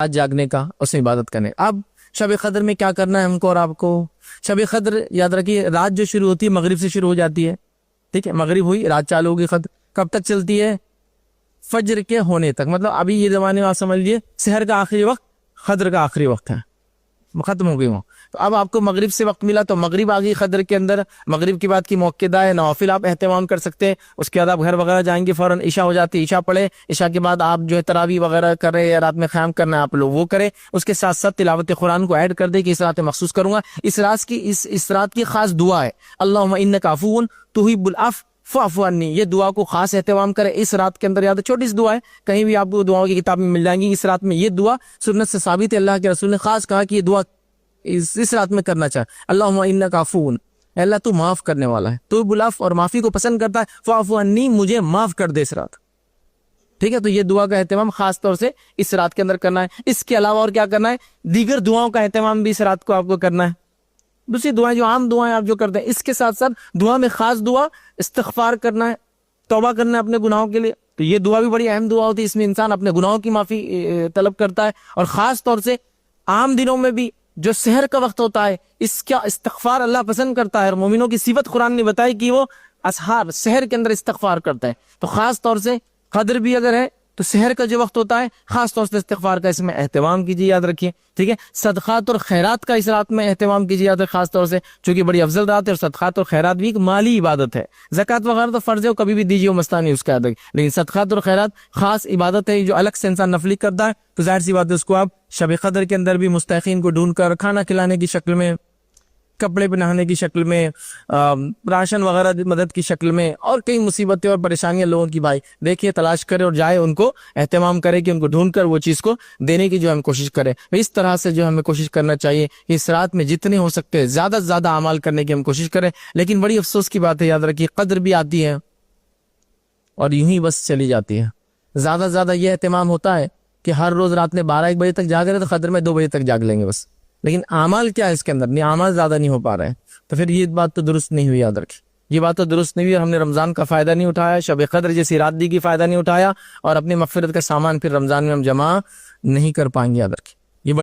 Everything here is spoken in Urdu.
رات جاگنے کا، اس میں عبادت کرنے۔ اب شب قدر میں کیا کرنا ہے ہم کو اور آپ کو؟ شب قدر یاد رکھیے رات جو شروع ہوتی ہے مغرب سے شروع ہو جاتی ہے، ٹھیک ہے، مغرب ہوئی رات چالو ہوگی، قدر کب تک چلتی ہے؟ فجر کے ہونے تک، مطلب ابھی یہ زمانے میں آپ سمجھ لیجیے سحر کا آخری وقت قدر کا آخری وقت ہے، ختم ہو گئی ہوں۔ تو اب آپ کو مغرب سے وقت ملا تو مغرب آ گئی قدر کے اندر، مغرب کے بعد کی موقع ہے نوافل آپ اہتمام کر سکتے ہیں، اس کے بعد آپ گھر وغیرہ جائیں گے، فوراً عشاء ہو جاتی ہے، عشاء پڑھے، عشاء کے بعد آپ جو ہے تراویح وغیرہ کر رہے ہیں یا رات میں قیام کرنا ہے آپ لوگ وہ کریں، اس کے ساتھ ساتھ تلاوت قرآن کو ایڈ کر دیں کہ اس رات میں مخصوص کروں گا۔ اس رات کی خاص دعا ہے اللہم انک عفو تحب العفو فاعف عنی، یہ دعا کو خاص اہتمام کرے اس رات کے اندر۔ یاد ہے چھوٹی سی دعا ہے، کہیں بھی آپ کو دعاؤں کی کتاب میں مل جائیں گی، اس رات میں یہ دعا سنت سے ثابت ہے، اللہ کے رسول نے خاص کہا کہ یہ دعا اس رات میں کرنا چاہے، اللہم انک عفو، اے اللہ تو معاف کرنے والا ہے، تو العفو اور معافی کو پسند کرتا ہے، فاعف عنی مجھے معاف کر دے اس رات، ٹھیک ہے۔ تو یہ دعا کا اہتمام خاص طور سے اس رات کے اندر کرنا ہے۔ اس کے علاوہ اور کیا کرنا ہے؟ دیگر دعاؤں کا اہتمام بھی اس رات کو آپ کو کرنا ہے، دوسری دعائیں جو عام دعائیں آپ جو کرتے ہیں، اس کے ساتھ ساتھ دعا میں خاص دعا استغفار کرنا ہے، توبہ کرنا ہے اپنے گناہوں کے لیے، تو یہ دعا بھی بڑی اہم دعا ہوتی ہے، اس میں انسان اپنے گناہوں کی معافی طلب کرتا ہے، اور خاص طور سے عام دنوں میں بھی جو سحر کا وقت ہوتا ہے اس کا استغفار اللہ پسند کرتا ہے، اور مومنوں کی صفت قرآن نے بتائی کہ وہ اسحار سحر کے اندر استغفار کرتا ہے، تو خاص طور سے قدر بھی اگر ہے تو سحر کا جو وقت ہوتا ہے خاص طور سے استغفار کا اس میں اہتمام کیجیے، یاد رکھیے، ٹھیک ہے۔ صدقات اور خیرات کا اس رات میں اہتمام کیجیے، یاد رکھیے خاص طور سے، چونکہ بڑی افضل رات ہے، اور صدقات اور خیرات بھی ایک مالی عبادت ہے، زکوٰۃ وغیرہ تو فرض ہے وہ کبھی بھی دیجیے، وہ مسئلہ نہیں اس کا، لیکن صدقات اور خیرات خاص عبادت ہے جو الگ سے انسان نفلی کرتا ہے، تو ظاہر سی بات ہے اس کو آپ شب قدر کے اندر بھی مستحقین کو ڈھونڈ کر کھانا کھلانے کی شکل میں، کپڑے پہنانے کی شکل میں، راشن وغیرہ مدد کی شکل میں، اور کئی مصیبتیں اور پریشانیاں لوگوں کی بھائی دیکھیے تلاش کرے اور جائے ان کو اہتمام کرے کہ ان کو ڈھونڈ کر وہ چیز کو دینے کی جو ہم کوشش کریں۔ اس طرح سے جو ہمیں کوشش کرنا چاہیے کہ اس رات میں جتنے ہو سکتے زیادہ سے زیادہ اعمال کرنے کی ہم کوشش کریں، لیکن بڑی افسوس کی بات ہے، یاد رکھیے قدر بھی آتی ہے اور یوں ہی بس چلی جاتی ہے۔ زیادہ سے زیادہ یہ اہتمام ہوتا ہے کہ ہر روز رات میں 12-1 بجے تک جاگ رہے تو قدر میں 2 بجے تک جاگ لیں گے بس، لیکن اعمال کیا ہے اس کے اندر؟ نہیں، اعمال زیادہ نہیں ہو پا رہے ہیں، تو پھر یہ بات تو درست نہیں ہوئی، یاد رکھیں یہ بات تو درست نہیں ہوئی، اور ہم نے رمضان کا فائدہ نہیں اٹھایا، شب قدر جیسی رات دی کی فائدہ نہیں اٹھایا، اور اپنی مغفرت کا سامان پھر رمضان میں ہم جمع نہیں کر پائیں گے، یاد رکھیں۔